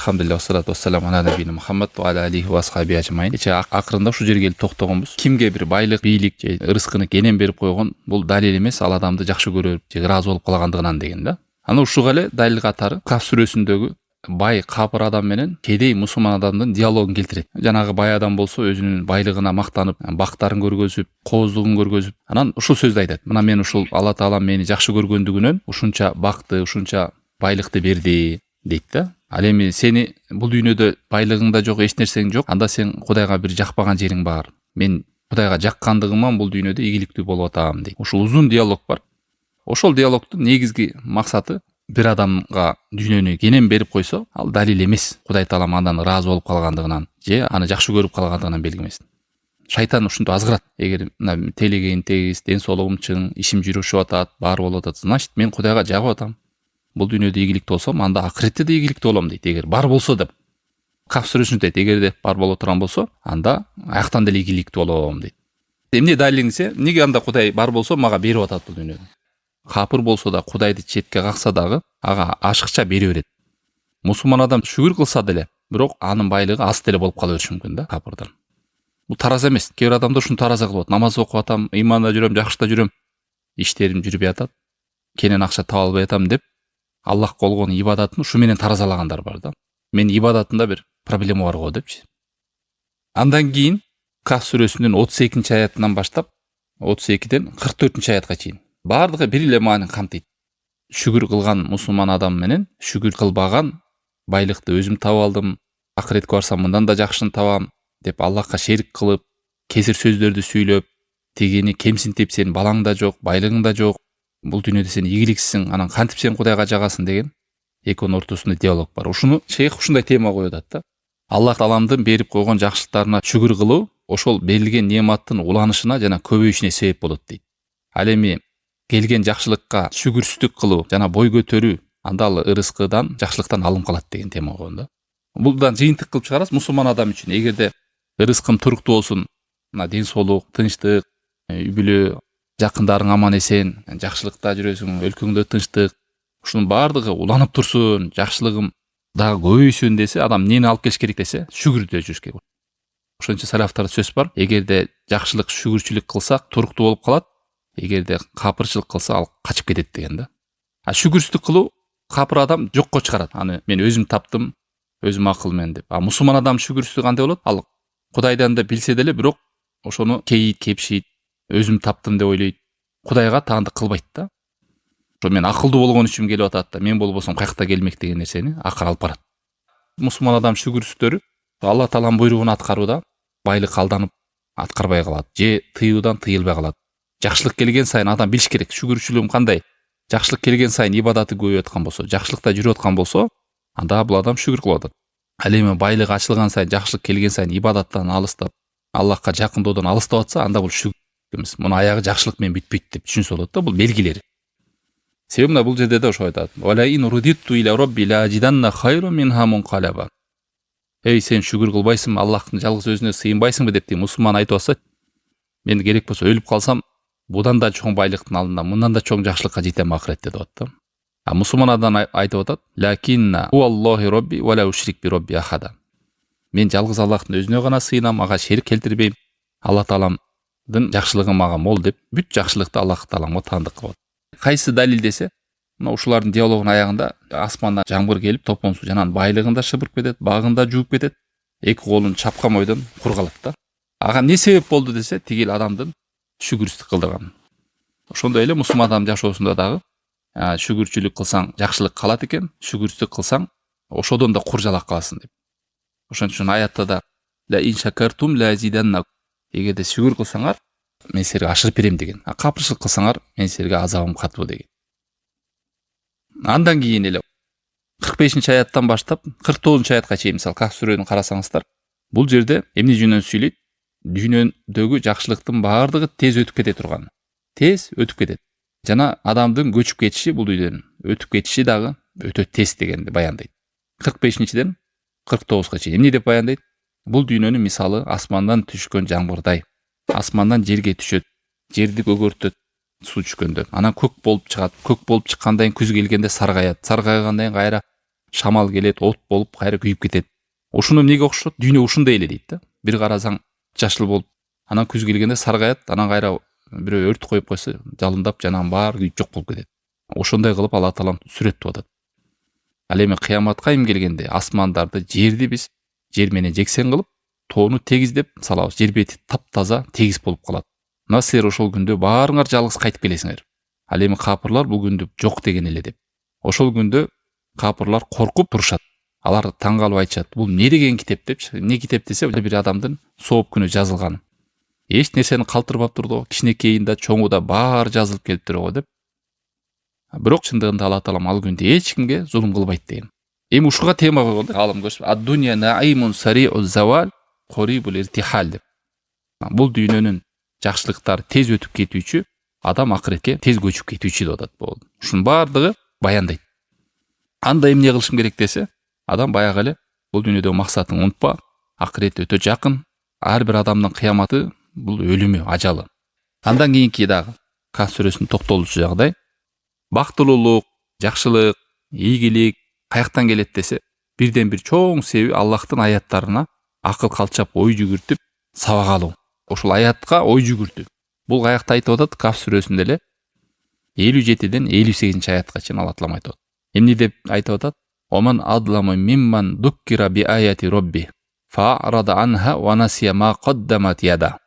Alhamdulillah, wassalatu wassalamu ala nabiyina Muhammad wa ala alihi wa ashabihi ajmain. Кече акырында ушу жерге келип токтогонбуз. Кимге бир байлык, бийлик же рызкыны кенен берип койгон бул далил эмес, ал адамды жакшы көрүп же ыраазы болуп калгандыгынан деген да. Аны ушуга эле далил катары Каф сүрөсүндөгү бай капыр адам менен кедей мусулман адамдын диалогун келтирет. Жанагы бай адам болсо өзүнүн байлыгына мактанып, бактарын көргөзүп, кооздугун көргөзүп, анан ушул сөздү айтат. Мына мен ушул Алла Таала мени жакшы көргөндүгүнөн ушунча бакты, ушунча байлыкты берди дейт да. Ал эми сени бул дүйнөдө байлыгың да жок, эч нерсең жок, анда сен Кудайга бир жакпаган жериң бар. Мен Кудайга жаккандыгыман бул дүйнөдө ийгиликтүү болуп атам дейт. Ушул узун диалог бар. Ошол диалогдун негизги максаты бир адамга дүйнөнү кенен берип койсо, ал далил эмес. Кудай Таала андан ыраазы болуп калгандыгынан же аны жакшы көрүп калгандыгынан белги эмес. Шайтан ушинтип азгырат. Эгер мына телегейин тегиз, ден соолугум чың, ишим жүрүшүп атат, баары болуп атат, значит мен Кудайга жагып атам. Бул дүйнөдө ийгиликтүү болсом, анда акыретте да ийгиликтүү болом дейт. Эгер бар болсо деп. Каф сүрөсүндө дейт, эгерде бар боло турган болсо, анда аяктан деле ийгиликтүү болом дейт. Эмне далилиң десе, неге анда Кудай бар болсо мага берип атат бул дүйнөдө? Капыр болсо да, Кудайды четке какса дагы, ага ашыкча бере берет. Мусулман адам шүгүр кылса деле, бирок анын байлыгы аз деле болуп кала бериши мүмкүн да, капырдан. Бул тараз эмес. Кээ бир адамдар ушуну тараза кылып атат. Намаз окуп атам, ыйманда жүрөм, жакшыда жүрөм, иштерим жүрбөй атат, кенен акча таба албай атам деп, Аллахка болгон ибадатын ушу менен таразалагандар бар да. Мен ибадатында бир проблема бар го депчи. Андан кийин Каф сүрөсүнүн 32-нчи аятынан баштап 32ден 44-нчи аятка чейин бардыгы бир эле маанини камтыйт. Шүгүр кылган мусулман адам менен шүгүр кылбаган байлыкты өзүм таап алдым, акыретке барсам мындан да жакшысын табам деп Аллахка шерик кылып, кесир сөздөрдү сүйлөп, тигини кемсинтип, сен балаң да жок, байлыгың да жок, бул дүйнөдө сен ийгиликсиң, анан кантип сен Кудайга жагасың деген экөөнүн ортосунда диалог бар. Ушуну шейх ушундай тема коюп атат да. Аллах Тааламдын берип койгон жакшылыктарына шүгүр кылуу ошол берилген неаматтын уланышына жана көбөйүшүнө себеп болот дейт. Ал эми келген жакшылыкка шүгүрсүздүк кылуу жана бой көтөрүү, анда ал ырыскыдан, жакшылыктан алым калат деген тема койгон да. Булдан жыйынтык кылып чыгарабыз мусулман адам үчүн. Эгерде ырыскым туруктуу болсун, мына ден соолук, тынчтык, үй бүлө, жакындарың аман эсен, жакшылыкта жүрөсүң, өлкөңдө тынчтык, ушунун баардыгы уланып турсун, жакшылыгым дагы көбөйсүн десе, адам эмнени алып келиш керек десе, шүгүрдө жүрүш керек. Ошон үчүн салафтарда сөз бар. Эгерде жакшылык шүгүрчүлүк кылсак, туруктуу болуп калат. Эгерде капырчылык кылса, ал качып кетет деген да. А шүгүрсүздүк кылуу капыр адам жокко чыгарат. Аны мен өзүм таптым, өзүм акылмен деп. А мусулман адам шүгүрсүздүк кандай болот? Ал Кудайдан да билсе деле, бирок ошону кейит, кепшийт, өзүм таптым деп ойлойт. Кудайга таандык кылбайт да. Ошо мен акылдуу болгон үчүн келип атат да, мен болбосом каякта келмек деген нерсени акыр алып барат. Мусулман адам шүгүрсүздөрү Алла Тааланын буйругун аткарууда байлык алданып аткарбай калат, же тыюудан тыйылбай калат. Жакшылык келген сайын адам билиш керек, шүгүрчүлүгүм кандай. Жакшылык келген сайын ибадаты көбөйүп аткан болсо, жакшылыкта жүрүп аткан болсо, анда бул адам шүгүр кылып атат. Ал эми байлык ачылган сайын, жакшылык келген сайын ибадаттан алыстап, Аллахка жакындоодон алыстап атса, анда бул шүгүр эмес. Мунун аягы жакшылык менен бүтпөйт деп түшүнсө болот да, бул белгилери. Себеби мына бул жерде да ошо айтат. Вала ин рудитту иля робби ла ажиданна хайрун минха мунқалаба. Эй, сен шүгүр кылбайсыңбы, Аллахтын жалгыз өзүнө сыйынбайсыңбы деп Мусулман айтып атса, мен керек болсо өлүп калсам, будан да чоң байлыктын алдында, мындан да чоң жакшылыкка жетем акыретте деп атат. А мусулман адам айтып атат: "Лакинна хуаллахи робби ва ла ушрик би робби ахада." Мен жалгыз Аллахтын өзүнө гана сыйынам, ага шерик келтирбейм. Алла Тааламдын жакшылыгы мага мол деп, бүт жакшылыкты Аллах Тааламга таандык кылат. Кайсы далил десе, мына ушулардын диалогунун аягында асмандан жамгыр келип, топон суу жанан байлыгында шыбырып кетет, багында жууп кетет, эки колун чапкан ойдон кур калат да. Ага не себеп болду десе, тигил адамдын шүгүрсүздүк кылдырган. Ошондой эле мусулман адам жашоосунда дагы шүгүрчүлүк кылсаң жакшылык калат экен, шүгүрсүздүк кылсаң ошодон да кур жалак каласың деп. Ошон үчүн аятта да ла ин шакартум ла азиданна, эгерде шүгүр кылсаңар мен силерге ашырып берем деген. А капырчылык кылсаңар мен силерге азабым катуу деген. Андан кийин эле 45-нчи аяттан баштап 49-нчу аятка чейин мисалы Каф сүрөнү карасаңыздар, бул жерде эмне жөнүндө сүйлөйт? Дүйнөдөгү жакшылыктын баардыгы тез өтүп кете турган. Тез өтүп кетет. Жана адамдын көчүп кетиши, бул үйдөн өтүп кетиши дагы өтө тез дегенди баяндайт. 45-ден 49-га чейин эмне деп баяндайт? Бул дүйнөнүн мисалы асмандан түшкөн жамгырдай. Асмандан жерге түшөт, жерди көгөртөт суу түшкөндө. Анан көк болуп чыгат. Көк болуп чыккандан кийин күз келгенде саргаят. Саргайгандан кийин кайра шамал келет, от болуп кайра күйүп кетет. Ошону эмнеге окшошот? Дүйнө ушундай эле дейт да. Бир карасаң жашыл болуп, анан күз келгенде саргайат, анан кайра бирөө өрт коюп койсо жалындап жанагы баары күйүп жок болуп кетет. Ошондой кылып Алла таалам сүрөттүп атат. Ал эми кыяматка келгенде асмандарды, жерди биз жер менен жексен кылып, тоону тегиздеп салабыз. Жер бети таптаза, тегиз болуп калат. Мына силер ошол күндө баарыңар жалгыз кайтып келесиңер. Ал эми капырлар бул күндү жок деген эле деп. Ошол күндө капырлар коркуп турушат. Алар таң калып айтышат. Бул эмне деген китеп депчи. Эмне китеп десе, бир адамдын сооп күнү жазылган. Эч нерсени калтырбаптыр да, кичинекейин да, чоңу да баары жазылып келиптир го деп. Бирок чындыгында Алла таалам ал күндө эч кимге зулум кылбайт деген. Эми ушуга тема койгон да, алым көрсөп, ад-дуnya наимун сари'уз завал корибул иртихал деп. Бул дүйнөнүн жакшылыктары тез өтүп кетүүчү, адам акыретке тез көчүп кетүүчү деп атат болду. Ушунун баардыгы баяндайт. Анда эмне кылышым керек десе, адам баягы эле бул дүйнөдөгү максатын унутпа, акырет өтө жакын. Ар бир адамдын кыяматы бул өлүмү, ажалы. Андан кийинки дагы Каф сүрөсүнүн 90-жагдай бактылуулук, жакшылык, ийгилик каяктан келет десе, бирден бир чоң себеби Аллахтын аяттарына акыл калчап ой жүгүртүп сабак алуу. Ошол аятка ой жүгүртүү. Бул каякта айтып атат Каф сүрөсүндө эле 57-ден 58-аятка чейин Алла таалам айтып атат. Эмне деп айтып атат? Оман адламу мимман дуккира би аяти робби фа'рада анха ва насия ма каддамат яда.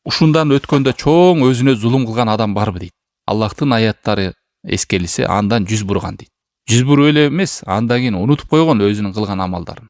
Ушундан өткөндө чоң өзүнө зулум кылган адам барбы дейт. Аллахтын аяттары эскерилсе, андан жүз бурган дейт. Жүз буруп эле эмес, андан кийин унутуп койгон өзүнүн кылган амалдарын.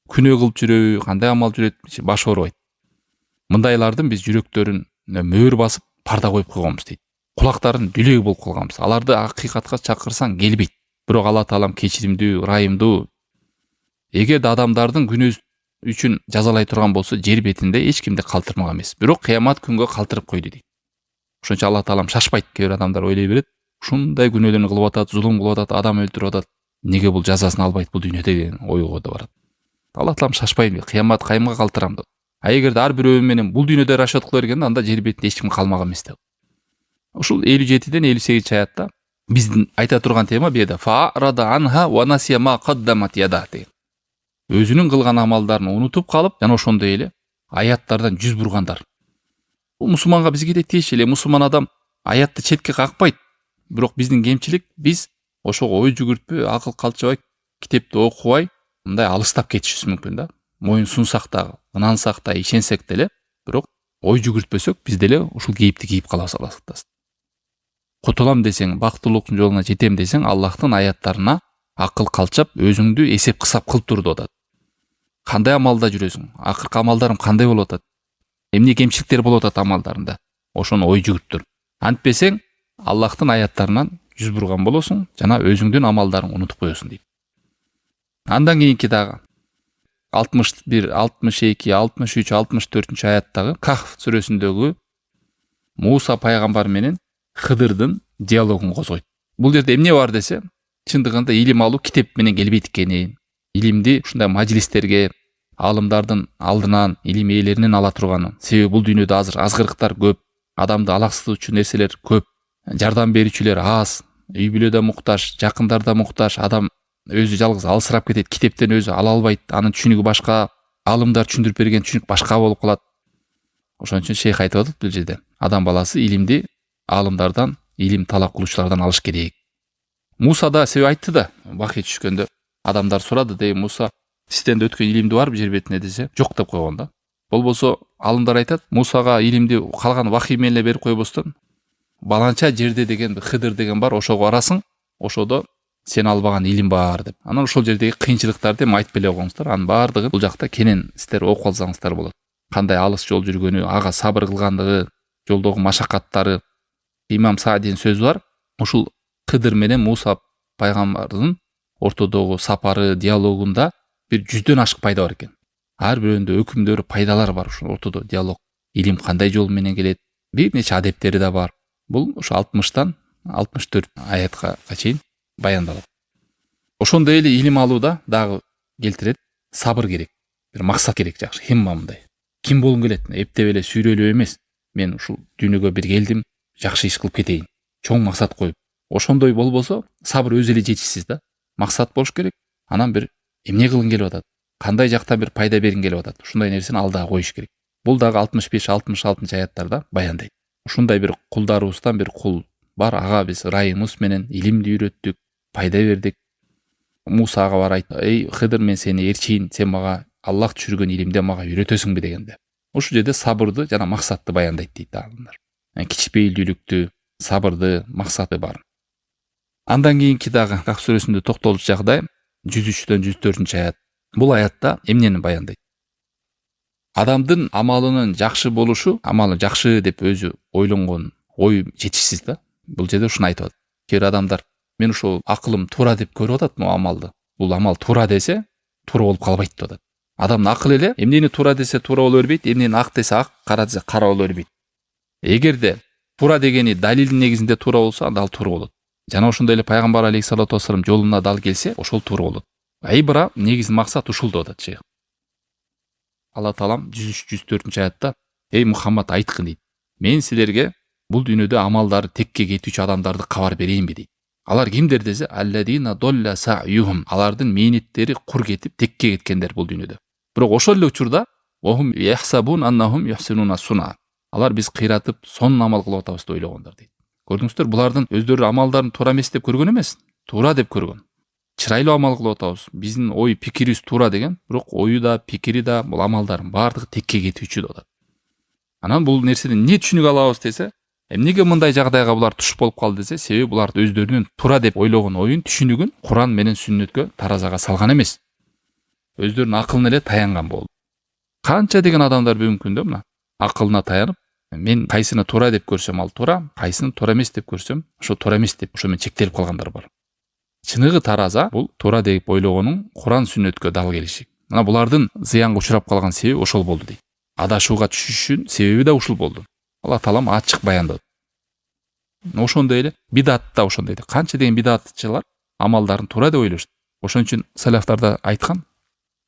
Күнөө кылып жүрөбү, кандай амал жүрөт, баш оорубайт. Мындайлардын биз жүрөктөрүн мөөр басып, парда коюп койгонбуз дейт. Кулактарын дүлөй болуп калганбыз. Аларды акыйкатка чакырсаң келбейт. Бирок Алла таалам кечиримдүү, ырайымдуу. Эгерде адамдардын күнөөсү үчүн жазалай турган болсо, жер бетинде эч кимди калтырмак эмес. Бирок кыямат күнгө калтырып койду дейт. Ошончо Алла таалам шашпайт. Кээ бир адамдар ойлой берет, ушундай күнөөлөрүн кылып атат, зулум кылып атат, адам өлтүрүп атат. Неге бул жазасын албайт бул дүйнөдө деген ойго да барат. Алла таалам шашпайт, кыямат кайымга калтырам деп. А эгерде ар бирөө менен бул дүйнөдө рашат кыла бергенде, анда жер бетинде эч ким калмак эмес деп. Ушул 57-ден 58-аятта биздин айта турган тема бу жерде фа'рада анха ва насия ма каддамат яда деген. Өзүнүн кылган амалдарын унутуп калып, жана ошондой эле аяттардан жүз бургандар. Бул мусулманга бизге да тиешелүү. Мусулман адам аятты четке какпайт. Бирок биздин кемчилик, биз ошого ой жүгүртпөй, акыл калчабай, китепти окубай, мындай алыстап кетишибиз мүмкүн да. Моюн сунсак да, ынансак да, ишенсек деле, бирок ой жүгүртпөсөк, биз деле ушул кейипти кийип калабыз Аллахтан. Кутулам десең, бактылуулуктун жолуна жетем десең, Аллахтын аяттарына акыл калчап, өзүңдү эсеп кысап кылып тур деп атат. Кандай амалда жүрөсүң? Акыркы амалдарым кандай болуп атат? Эмне кемчиликтер болуп атат амалдарында? Ошону ой жүгүртүр. Антпесең, Аллахтын аяттарынан жүз бурган болосуң, жана өзүңдүн амалдарың унутуп коесуң дейт. Андан кийинки дагы 61, 62, 63, 64-аяттагы Кахф сүрөсүндөгү Муса пайгамбар менен Хыдырдын диалогун козгойт. Бул жерде эмне бар десе, чындыгында илим алуу китеп менен келбейт экенин, илимди ушундай мажлистерге, алымдардын алдынан, илим ээлеринен ала турганын. Себеби бул дүйнөдө азыр азгырыктар көп, адамды алаксытуучу нерселер көп, жардам берүүчүлөр аз, үй бүлөдө муктаж, жакындарда муктаж, адам өзү жалгыз алысырап кетет, китептен өзү ала албайт, анын түшүнүгү башка, алымдар түшүндүрүп берген түшүнүк башка болуп калат. Ошон үчүн шейх айтып атат бул жерде, адам баласы илимди алымдардан, илим талап кылуучулардан алыш керек. Муса да себеп айтты да, вахий түшкөндө адамдар сурады, дей Муса, сизден өткөн илимди барбы жер бетине десе, жок деп койгон да. Болбосо алымдар айтат, Мусага илимди калган вахий менен эле берип койбостон, баланча жерде деген Хыдыр деген бар, ошого барасың, ошодо сен албаган илим бар деп. Анан ошол жердеги кыйынчылыктарды эми айтып беле койгоңуздар. Анын баардыгы бул жакта кенен сиздер окуп алсаңыздар болот. Кандай алыс жол жүргөнү, ага сабыр кылгандыгы, жолдогу машакаттары. Имам Саадинин сөзү бар. Ушул Хыдыр менен Муса пайгамбардын ортодогу сапары, диалогунда бир 100дөн ашык пайда бар экен. Ар бирөөнүндө өкүмдөрү, пайдалар бар ушул ортодо диалог. Илим кандай жол менен келет, бир нече адептери да бар. Бул ушу 60-тан 64 аятка чейин баяндалат. Ошондой эле илим алууда дагы келтирет, сабыр керек, бир максат керек, жакшы, химма мындай. Ким болгум келет? Эптеп эле сүйрөлүү эмес. Мен ушул дүйнөгө бир келдим, жакшы иш кылып кетейин. Чоң максат коюп. Ошондой болбосо, сабыр өзү эле жетишсиз да. максат болуш керек. Анан бир эмне кылгың келип атат, кандай жактан бир пайда бергиң келип атат, ушундай нерсени алдыга коюш керек. Бул дагы 65-66 аяттарда баяндайт. Ушундай бир кулдарыбыздан бир кул бар, ага биз ырайымыз менен илимди үйрөттүк, пайда бердик. Мусага барайт, эй Хыдыр, мен сени ээрчийин, сен мага Аллах түшүргөн илимди мага үйрөтөсүңбү дегенде. Ушул жерде сабырды жана максатты баяндайт дейт аалымдар. Кичпейилдүүлүктү, сабырды, максаты бар. Андан кийинки дагы Кахф сүрөсүндө токтолуш жагдай 103-104 аят. Бул аятта эмнени баяндайт? Адамдын амалынын жакшы болушу, амалы жакшы деп өзү ойлонгон ой жетишсиз да. Бул жерде ушуну айтып атат. Кээ бир адамдар мен ушул акылым туура деп көрүп атат могу амалды. Бул амал туура десе, туура болуп калбайт деп атат. Адамдын акылы эле эмнени туура десе туура боло бербейт, эмнени ак десе ак, кара десе кара боло бербейт. Эгерде туура дегени далилдин негизинде туура болсо, анда ал туура болот. Жана ошондой эле пайгамбар алейхиссалату вассалам жолуна дал келсе, ошол туура болот. Бирок негизги максат ушул деп атат шейх. Алла таалам 103-104 аятта: "Эй Мухаммад, айткын" дейт. "Мен силерге бул дүйнөдө амалдары текке кетүүчү адамдарды кабар берейинби" дейт. Алар кимдер десе, алладина долла са'юхум, алардын мээнеттери кур кетип текке кеткендер бул дүйнөдө. Бирок ошол эле учурда вахум яхсабун аннахум юхсинуна суна, алар биз кыйратып сонун амал кылып атабыз деп ойлогондор дейт. Көрдүңүздөр, булардын өздөрү амалдарын туура эмес деп көргөн эмес, туура деп көргөн. Чырайлуу амал кылып атабыз, биздин ой пикирибиз туура деген, бирок ою да, пикири да, бул амалдардын баардыгы текке кетүүчү деп атат. Анан бул нерседен эмне түшүнүк алабыз десе, эмнеге мындай жагдайга булар туш болуп калды десе, себеби булар өздөрүнүн туура деп ойлогон оюн, түшүнүгүн Куран менен сүннөткө таразага салган эмес. Өздөрүнүн акылына эле таянган болду. Канча деген адамдар бүгүнкү күндө мына акылына таянып, мен кайсыны туура деп көрсөм ал туура, кайсыны туура эмес деп көрсөм ошо туура эмес деп ошо менен чектелип калгандар бар. Чыныгы тараза бул туура деп ойлогонун Куран сүннөткө дал келиши. Мына булардын зыянга учурап калган себеби ошол болду дейт. Адашууга түшүшүн себеби да ушул болду. Алла таалам ачык баяндады. Ошондой эле бидат да ошондой. Канча деген бидатчылар амалдарын туура деп ойлошту. Ошон үчүн салафтарда айткан,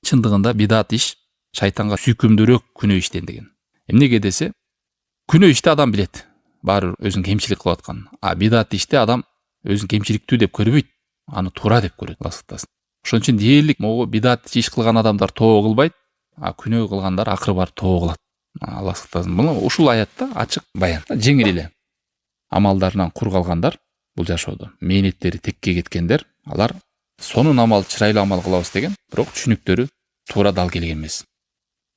чындыгында бидат иш шайтанга сүйкүмдүүрөөк күнөө иштен деген. Эмнеге десе, күнөө ишти адам билет, баары өзүн кемчилик кылып аткан. А бидат ишти адам өзүн кемчиликтүү деп көрбөйт, аны туура деп көрөт. Ошон үчүн дээрлик могу бидат иш кылган адамдар тоо кылбайт, а күнөө кылгандар акыры барып тоо кылат. Алла сактасын. Мына ушул аятта ачык баян. Жеңил эле. Амалдарынан кур калгандар бул жашоодо мээнеттери текке кеткендер, алар сонун амал, чырайлуу амал кылабыз деген, бирок түшүнүктөрү туура дал келген эмес.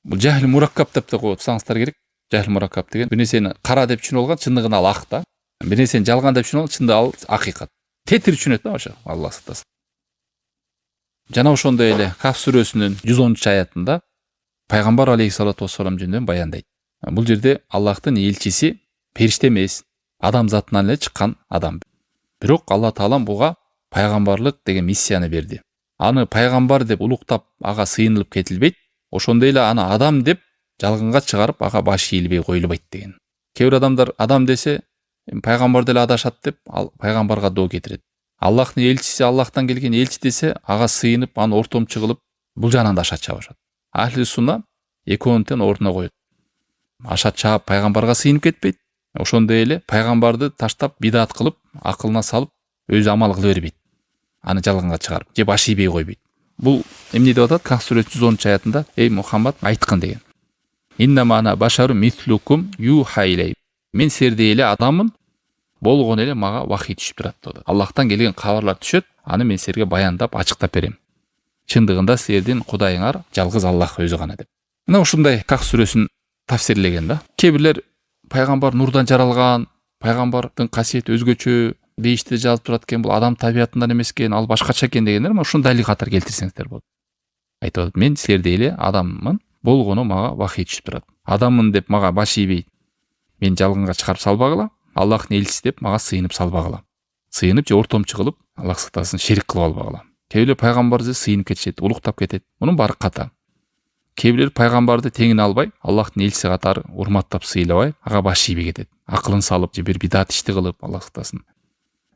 Бул жахил мураккап деп да коет, саңыздар керек. Жахил мураккап деген бир нерсени кара деп түшүнүп алган, чындыгында ал ак да. Бир нерсени жалган деп түшүнүп алган, чындыгында ал акыйкат. Тетир түшүнөт да ошо. Алла сактасын. Жана ошондой эле Кахф сүрөсүнүн 110 аятында пайгамбар алейхиссалату вассалам жөнүндө баяндайт. Бул жерде Аллахтын элчиси периште эмес, адам затынан эле чыккан адам. Бирок Алла таалам буга пайгамбарлык деген миссияны берди. Аны пайгамбар деп улуктап ага сыйынылып кетилбейт, ошондой эле аны адам деп жалганга чыгарып ага баш ийилбей коюлбайт деген. Кээ бир адамдар адам десе, пайгамбар деле адашат деп ал пайгамбарга доо кетирет. Аллахтын элчиси, Аллахтан келген элчи десе, ага сыйынып, аны ортомчу кылып, бул жагынан да ашат чабышат. Ахли сунна экөөнүн тең ордуна коет. Ашат чаап пайгамбарга сыйынып кетпейт. Ошондой эле пайгамбарды таштап бидат кылып, акылына салып, өзү амал кыла бербейт. Аны жалганга чыгарып, же баш ийбей койбойт. Бул эмне деп атат? Кахф сүрөсү 110 аятында: "Эй Мухаммад, айткын" деген. "Иннама ана башару мислукум юха илей." Мен силердей эле адаммын, болгон эле мага вахий түшүп турат dedi. Аллахтан келген кабарлар түшөт, аны мен силерге баяндап, ачыктап берем. Чындыгында силердин Кудайыңар жалгыз Аллах өзү гана деп. Мына ушундай Кахф сүрөсүн тафсирлеген да. Кээ бирлер пайгамбар нурдан жаралган, пайгамбардын касиети өзгөчө, бейиште жазылып турат экен, бул адам табиятынан эмес экен, ал башкача экен дегендер, ушуну далил катары келтирсеңиздер болот. Айтып атат: "Мен силердей эле адаммын, болгону мага вахий түшүп турат. Адаммын деп мага баш ийбей, мен жалганга чыгарып салбагыла, Аллахтын элчиси деп мага сыйынып салбагыла. Сыйынып же ортомчу кылып, Аллах сактасын, шерик кылып албагыла." Кээ бирлер пайгамбарды сыйынып кетишет, улуктап кетет. Мунун баары ката. Кээ бирлер пайгамбарды теңине албай, Аллахтын элчиси катары урматтап сыйлабай, ага баш ийбей кетет. Акылын салып, же бир бидат ишти кылып, Аллах сактасын.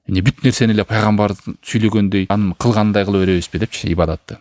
Эмне бүт нерсени эле пайгамбардын сүйлөгөндөй, анын кылгандай кыла беребизби депчи ибадатты.